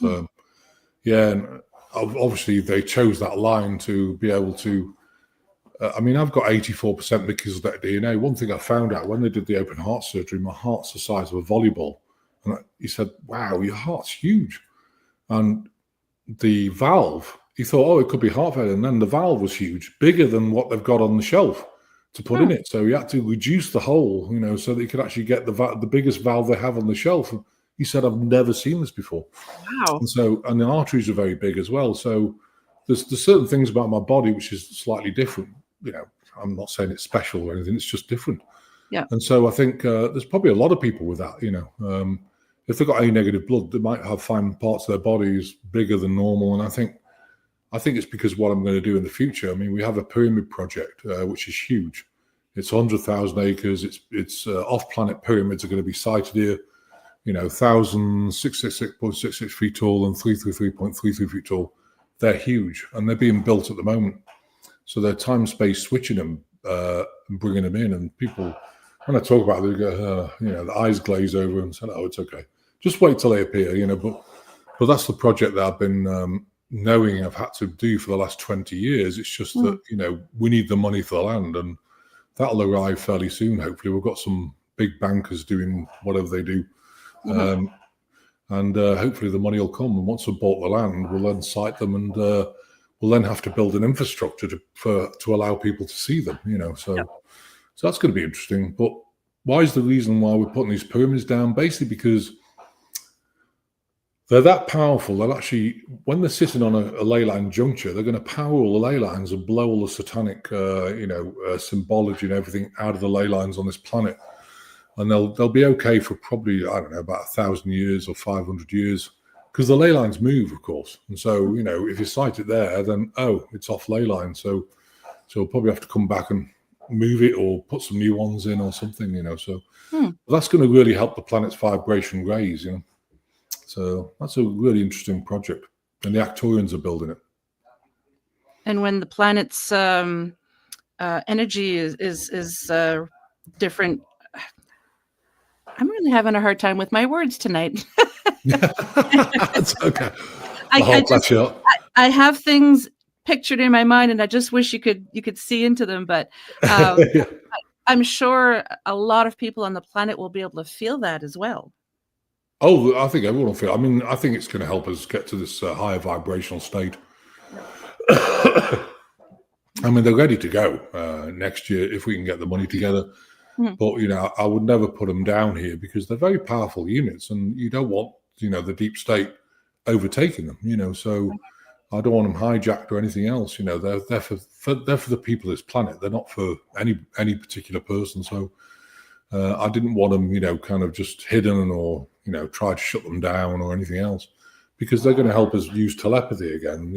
and obviously they chose that line to be able to, I've got 84% because of that DNA. One thing I found out when they did the open heart surgery, my heart's the size of a volleyball. And he said, wow, your heart's huge. And the valve, he thought, it could be heart failure. And then the valve was huge, bigger than what they've got on the shelf to put in it. So he had to reduce the hole, so that he could actually get the biggest valve they have on the shelf. And he said, I've never seen this before. Wow. And the arteries are very big as well. So there's certain things about my body which is slightly different. I'm not saying it's special or anything, it's just different. Yeah. And so I think there's probably a lot of people with that, if they've got A negative blood, they might find parts of their bodies bigger than normal. And I think it's because what I'm going to do in the future. I mean, we have a pyramid project, which is huge. It's 100,000 acres. It's off-planet pyramids are going to be sited here. 1,666.66 feet tall and 333.33 feet tall. They're huge, and they're being built at the moment. So they're time-space switching them and bringing them in. And people, when I talk about it, they go, the eyes glaze over and say, "Oh, it's okay. Just wait till they appear." But that's the project that I've been knowing I've had to do for the last 20 years. It's just that we need the money for the land, and that'll arrive fairly soon. Hopefully, we've got some big bankers doing whatever they do. And hopefully the money will come. And once we've bought the land, we'll then site them, and we'll then have to build an infrastructure to allow people to see them. So that's going to be interesting. But why is the reason why we're putting these pyramids down? Basically because they're that powerful that actually, when they're sitting on a ley line juncture, they're going to power all the ley lines and blow all the satanic, symbology and everything out of the ley lines on this planet. And they'll be okay for probably, I don't know, about 1,000 years or 500 years, because the ley lines move, of course. And so, if you site it there, then, it's off ley line. So we'll probably have to come back and move it or put some new ones in or something, So that's going to really help the planet's vibration raise, So that's a really interesting project. And the Actorians are building it. And when the planet's energy is different, I'm really having a hard time with my words tonight. That's okay. I have things pictured in my mind, and I just wish you could see into them. But I'm sure a lot of people on the planet will be able to feel that as well. Oh, I think everyone will feel. I mean, I think it's going to help us get to this higher vibrational state. I mean, they're ready to go next year if we can get the money together. But, I would never put them down here because they're very powerful units, and you don't want, the deep state overtaking them, So I don't want them hijacked or anything else. They're for the people of this planet. They're not for any particular person. So I didn't want them, kind of just hidden or, try to shut them down or anything else, because they're going to help us use telepathy again.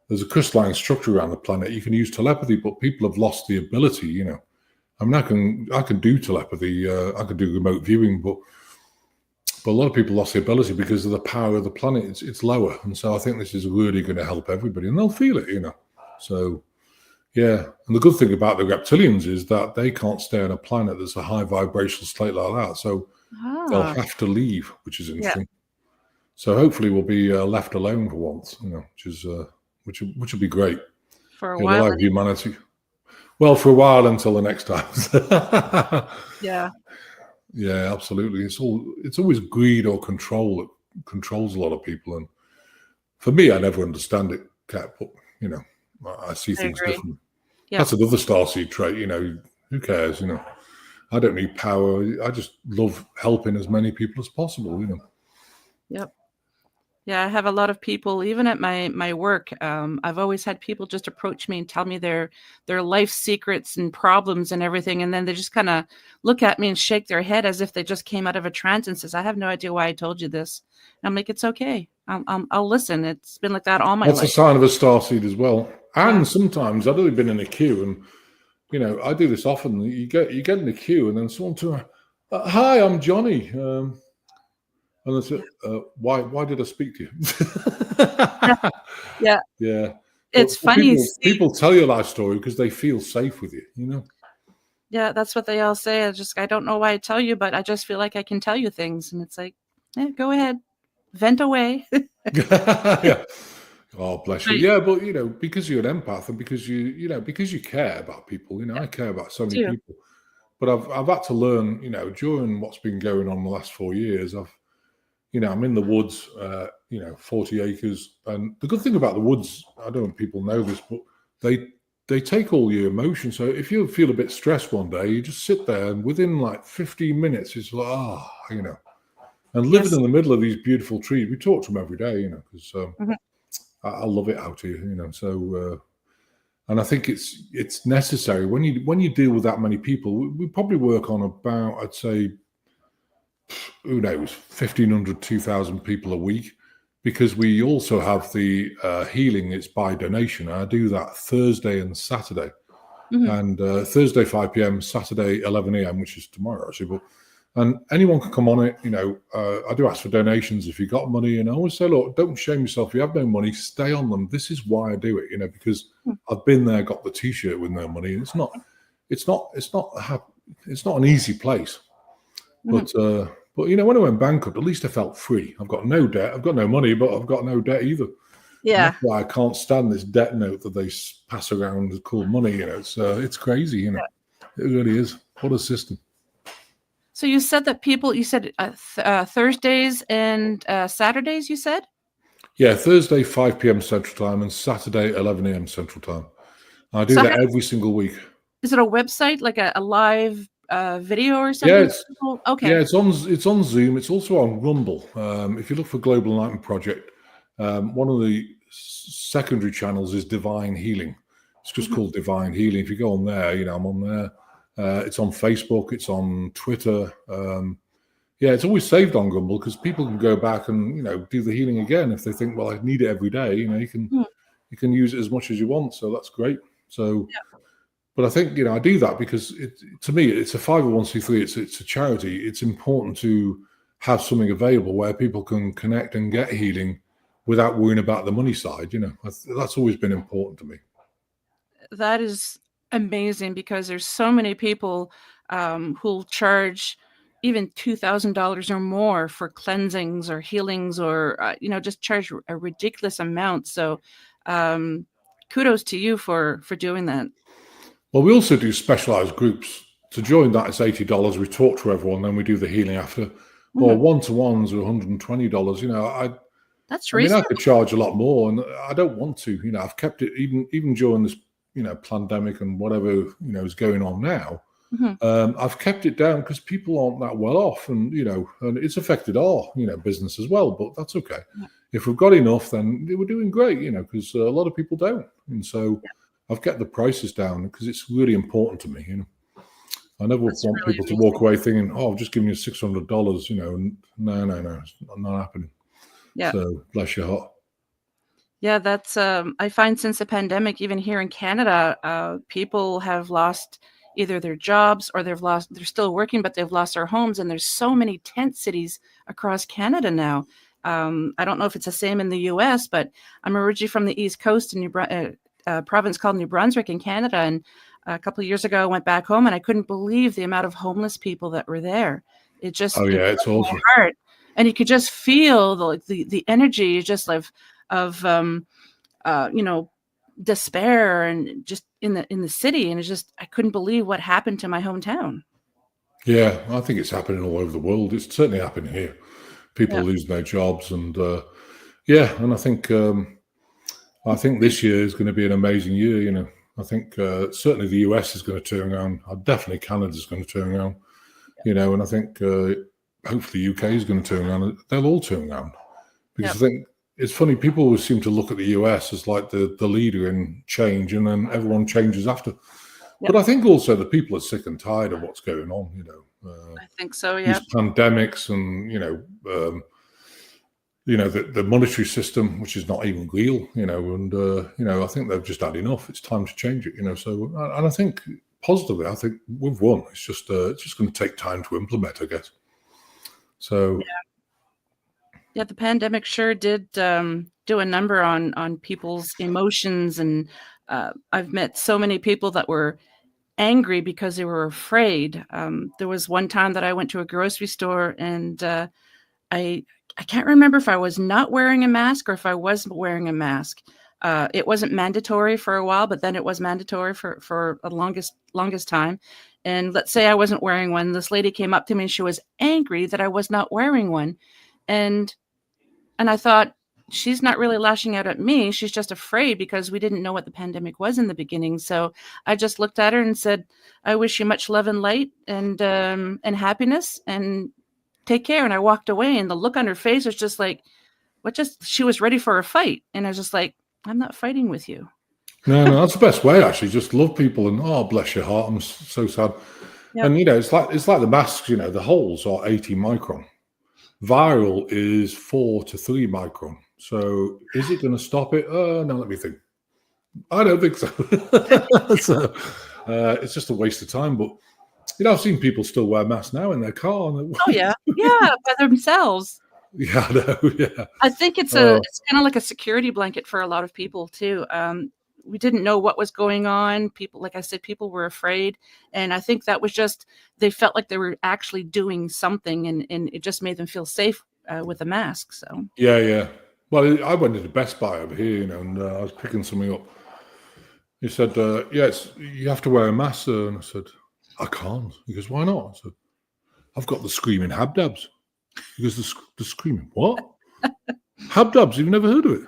There's a crystalline structure around the planet. You can use telepathy, but people have lost the ability, I mean, I can do telepathy. I can do remote viewing, but a lot of people lost the ability because of the power of the planet. It's lower. And so I think this is really going to help everybody, and they'll feel it, So, yeah. And the good thing about the reptilians is that they can't stay on a planet that's a high vibrational state like that. So they'll have to leave, which is interesting. Yeah. So hopefully we'll be left alone for once, which will be great. For a while. Allow humanity. Well, for a while until the next time. Yeah. Yeah, absolutely. It's always greed or control that controls a lot of people. And for me, I never understand it, Kat, but I see things different. Yeah. That's another starseed trait, who cares, I don't need power. I just love helping as many people as possible, Yep. Yeah, I have a lot of people, even at my work. I've always had people just approach me and tell me their life secrets and problems and everything, and then they just kind of look at me and shake their head as if they just came out of a trance and says, "I have no idea why I told you this." And I'm like, "It's okay. I'll listen." It's been like that all my life. That's a sign of a starseed as well. And sometimes I've only been in a queue, and I do this often. You get in the queue, and then someone to, "Hi, I'm Johnny." And I said, why did I speak to you? Yeah. Yeah. It's funny. People tell you life story because they feel safe with you, Yeah, that's what they all say. I don't know why I tell you, but I just feel like I can tell you things. And it's like, go ahead. Vent away. Yeah. Oh, bless you. Yeah, but because you're an empath and because you care about people, I care about so many people. But I've had to learn, during what's been going on the last 4 years, I'm in the woods, 40 acres. And the good thing about the woods, I don't know if people know this, but they take all your emotions. So if you feel a bit stressed one day, you just sit there, and within like 15 minutes, it's like, and living Yes. in the middle of these beautiful trees, we talk to them every day, because Mhm. I love it out here, So, and I think it's necessary when you deal with that many people. We probably work on about, I'd say, who knows, 1,500, 2,000 people a week, because we also have the healing. It's by donation. I do that Thursday and Saturday, Mhm. and Thursday 5 p.m., Saturday 11 a.m., which is tomorrow actually. And anyone can come on it. I do ask for donations if you got money, and I always say, look, don't shame yourself. If you have no money, stay on them. This is why I do it, because I've been there, got the T-shirt with no money, and it's not an easy place. Mhm. But when I went bankrupt, at least I felt free. I've got no debt. I've got no money, but I've got no debt either. And Yeah. that's why I can't stand this debt note that they pass around as cool money. It's crazy. It really is. What a system. So you said that you said Thursdays and Saturdays, you said? Yeah, Thursday 5 p.m. Central Time and Saturday 11 a.m. Central Time. I do So that every single week. is it a website, like a live video or Yeah, something? Okay. it's on Zoom. It's also on Rumble. If you look for Global Enlightenment Project, one of the secondary channels is Divine Healing. It's just Mhm. called Divine Healing. If you go on there, I'm on there. It's on Facebook. It's on Twitter. It's always saved on Rumble because people can go back and do the healing again if they think, well, I need it every day. You can use it as much as you want. So that's great. So. Yeah. But I think I do that because to me it's a 501c3. It's a charity. It's important to have something available where people can connect and get healing without worrying about the money side. That's always been important to me. That is amazing because there's so many people who'll charge even $2,000 or more for cleansings or healings, or just charge a ridiculous amount. So kudos to you for doing that. Well, we also do specialized groups. To join that, it's $80. We talk to everyone, then we do the healing after. Or Mhm. one-to-ones are $120. That's I mean, I reasonable. could charge a lot more, and I don't want to. I've kept it even during this, pandemic and whatever is going on now. Mhm. I've kept it down because people aren't that well off, and and it's affected our business as well. But that's okay. Yeah. If we've got enough, then we're doing great. Because a lot of people don't, and so I've kept the prices down because it's really important to me. I never That's want really people to amazing. walk away thinking, "Oh, I've just given you $600." No, it's not happening. Yeah. So bless your heart. Yeah, that's I find since the pandemic, even here in Canada, people have lost either their jobs or they're still working, but they've lost their homes. And there's so many tent cities across Canada now. I don't know if it's the same in the US, but I'm originally from the East Coast in a province called New Brunswick in Canada. And a couple of years ago, I went back home and I couldn't believe the amount of homeless people that were there. It Oh it yeah, it's broke my awful. heart. And you could just feel the energy just of despair and just in the city. And it's just, I couldn't believe what happened to my hometown. Yeah, I think it's happening all over the world. It's certainly happening here. People Yeah. lose their jobs, and and I think this year is going to be an amazing year. I think certainly the US is going to turn around. Definitely Canada is going to turn around. And I think hopefully UK is going to turn around. They'll all turn around because Yep. I think it's funny. People always seem to look at the US as like the leader in change, and then everyone changes after. Yep. But I think also the people are sick and tired of what's going on. I think so. Yeah. These pandemics, and the monetary system, which is not even real. And I think they've just had enough. It's time to change it. So, and I think positively, I think we've won. It's just going to take time to implement, I guess. So Yeah, the pandemic sure did do a number on people's emotions. And I've met so many people that were angry because they were afraid. There was one time that I went to a grocery store, and I I can't remember if I was not wearing a mask or if I was wearing a mask. It wasn't mandatory for a while, but then it was mandatory for a longest time. And let's say I wasn't wearing one. This lady came up to me and she was angry that I was not wearing one. And I thought, she's not really lashing out at me. She's just afraid because we didn't know what the pandemic was in the beginning. So I just looked at her and said, I wish you much love and light and happiness, and take care. And I walked away, and the look on her face was just like, she was ready for a fight. And I was just like, I'm not fighting with you. No, that's the best way, actually. Just love people, and oh, bless your heart, I'm so sad. Yep. And it's like the masks. The holes are 80 micron. Viral is 4 to 3 micron. So is it going to stop it? No, let me think. I don't think so. So it's just a waste of time. But I've seen people still wear masks now in their car. Oh yeah, by themselves. Yeah, I know. Yeah, I think it's kind of like a security blanket for a lot of people too. We didn't know what was going on. People, like I said, people were afraid, and I think that was just, they felt like they were actually doing something, and it just made them feel safe with a mask. So yeah. Well, I went to Best Buy over here, and I was picking something up. He said, "Yes, you have to wear a mask," and I said, "I can't." He goes, "Why not?" I said, "I've got the screaming habdabs." He goes, "The screaming what? Habdabs? You've never heard of it?"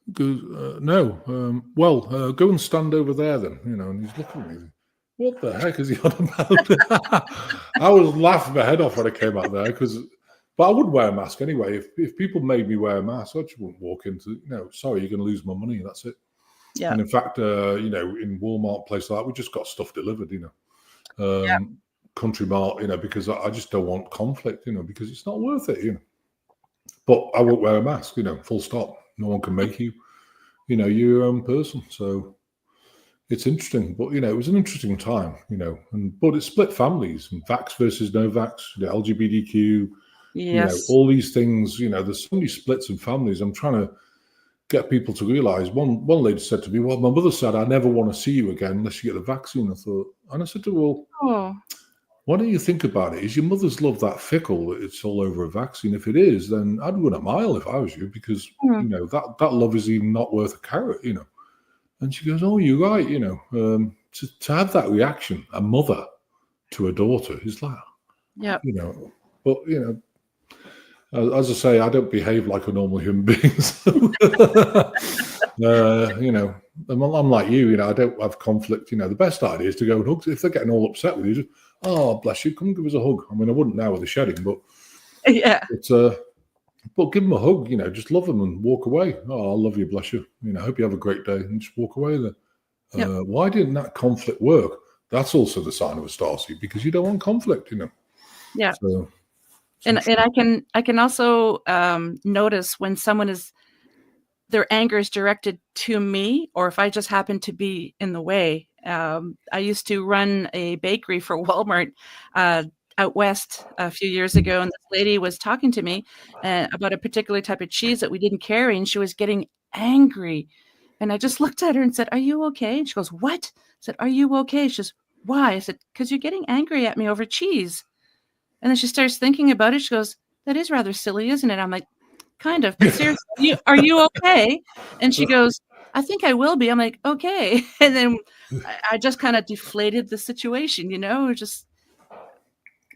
He goes, "No." Well, go and stand over there then. And he's looking at me. What the heck is he on about? I was laughing my head off when I came out there but I would wear a mask anyway. If people made me wear a mask, I just wouldn't walk into. Sorry, you're going to lose my money. That's it. yeah. And in fact, in Walmart, place like that, we just got stuff delivered. Country Mart, because I just don't want conflict. Because it's not worth it. But I won't wear a mask. Full stop. No one can make you. You're your own person. So it's interesting. But it was an interesting time. But it split families, and vax versus no vax, LGBTQ. Yes. All these things. There's so many splits in families. I'm trying to get people to realize. One lady said to me, "Well, my mother said I never want to see you again unless you get the vaccine." I said to her, "Well, why don't you think about it? Is your mother's love that fickle that it's all over a vaccine? If it is, then I'd run a mile if I was you, because that love is even not worth a carrot." And she goes, "Oh, you're right. To have that reaction, a mother to a daughter, is like, yeah, but as I say, I don't behave like a normal human being. So, I'm like you. I don't have conflict. The best idea is to go and hug. If they're getting all upset with you, just, oh, bless you, come and give us a hug. I mean, I wouldn't now with the shedding, but yeah. But give them a hug. Just love them and walk away. Oh, I love you, bless you. I hope you have a great day, and just walk away then. Why didn't that conflict work? That's also the sign of a starseed, because you don't want conflict. Yeah. So, and I can also notice when their anger is directed to me, or if I just happen to be in the way. I used to run a bakery for Walmart out west a few years ago, and this lady was talking to me about a particular type of cheese that we didn't carry, and she was getting angry. And I just looked at her and said, "Are you okay?" And she goes, "What?" I said, "Are you okay?" She goes, "Why?" I said, "Because you're getting angry at me over cheese." And then she starts thinking about it. She goes, "That is rather silly, isn't it?" I'm like, "Kind of, but seriously, are you okay?" And she goes, "I think I will be." I'm like, "Okay." And then I just kind of deflated the situation,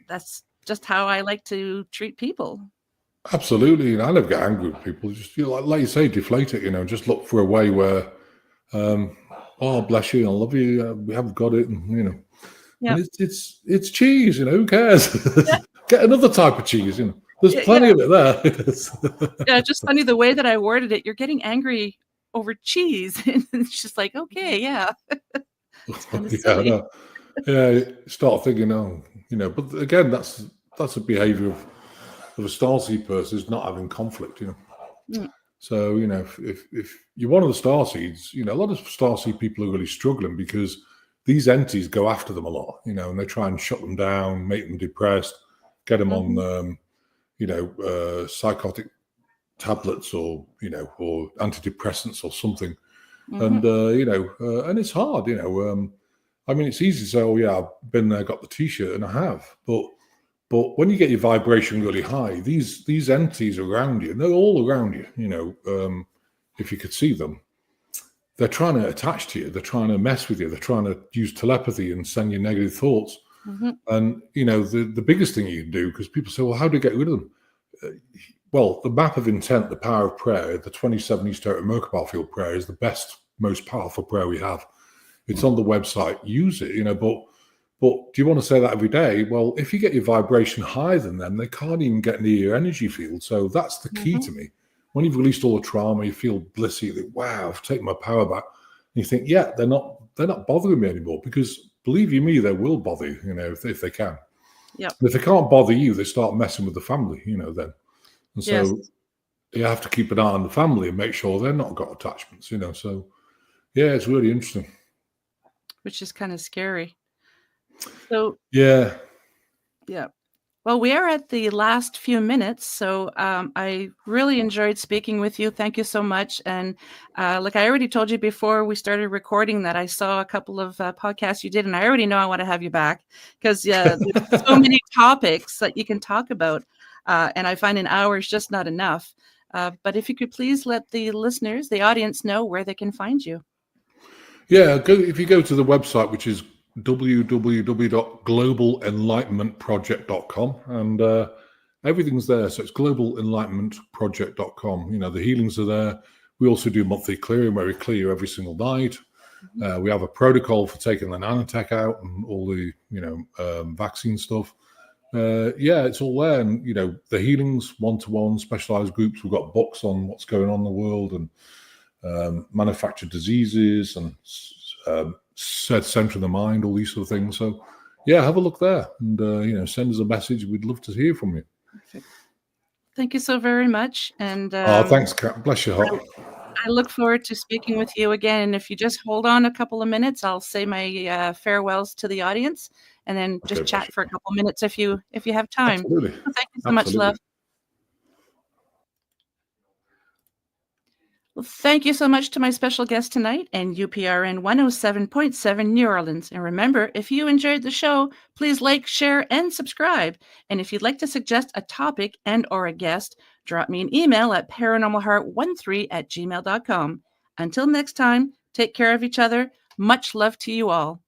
that's just how I like to treat people. Absolutely. I never get angry with people. Just like you say, deflate it. Just look for a way where, oh, bless you, I love you. We haven't got it, and Yeah. and it's cheese. Who cares? Yeah. Get another type of cheese. There's plenty of it there. Yeah, just funny the way that I worded it. You're getting angry over cheese, and it's just like, okay, yeah. It's kind of silly. No. Yeah, start thinking, but again, that's a behaviour of a starseed person, is not having conflict. Mm. So if you're one of the starseeds, a lot of starseed people are really struggling because these entities go after them a lot, and they try and shut them down, make them depressed, get them on, psychotic tablets or antidepressants or something. And and it's hard. I mean, it's easy to say, "Oh yeah, I've been there, got the T-shirt," and I have. But when you get your vibration really high, these entities around you, and they're all around you. If you could see them, they're trying to attach to you. They're trying to mess with you. They're trying to use telepathy and send you negative thoughts. And the biggest thing you can do, because people say, "Well, how do you get rid of them?" well, the map of intent, the power of prayer, the 27 Esoteric Merkabah field prayer is the best, most powerful prayer we have. It's on the website. Use it, but do you want to say that every day? Well, if you get your vibration higher than them, they can't even get near your energy field. So that's the key to me. When you've released all the trauma, you feel blissy. You think, wow, I've taken my power back. And you think, yeah, they're not bothering me anymore, because believe you me, they will bother you, if they can. Yep. And if they can't bother you, they start messing with the family, then. And so you have to keep an eye on the family and make sure they're not got attachments, So yeah, it's really interesting. Which is kind of scary. So yeah. Well, we are at the last few minutes, so I really enjoyed speaking with you. Thank you so much. And like I already told you before we started recording that I saw a couple of podcasts you did, and I already know I want to have you back, because there's so many topics that you can talk about, and I find an hour is just not enough. But if you could please let the listeners, the audience, know where they can find you. Yeah, if you go to the website, which is www.globalenlightenmentproject.com, and everything's there. So it's globalenlightenmentproject.com. The healings are there. We also do monthly clearing, where we clear every single night. We have a protocol for taking the nanotech out and all the vaccine stuff. It's all there. And the healings, one-to-one, specialized groups. We've got books on what's going on in the world, and manufactured diseases, and center of the mind, all these sort of things. So yeah, have a look there, and send us a message. We'd love to hear from you. Perfect. Thank you so very much. And thanks, Kat. Bless your heart. I look forward to speaking with you again. And if you just hold on a couple of minutes, I'll say my farewells to the audience, and then just chat for a couple of minutes if you have time. Absolutely. So thank you so much, love. Well, thank you so much to my special guest tonight and UPRN 107.7 New Orleans. And remember, if you enjoyed the show, please like, share, and subscribe. And if you'd like to suggest a topic and/or a guest, drop me an email at paranormalheart13@gmail.com. Until next time, take care of each other. Much love to you all.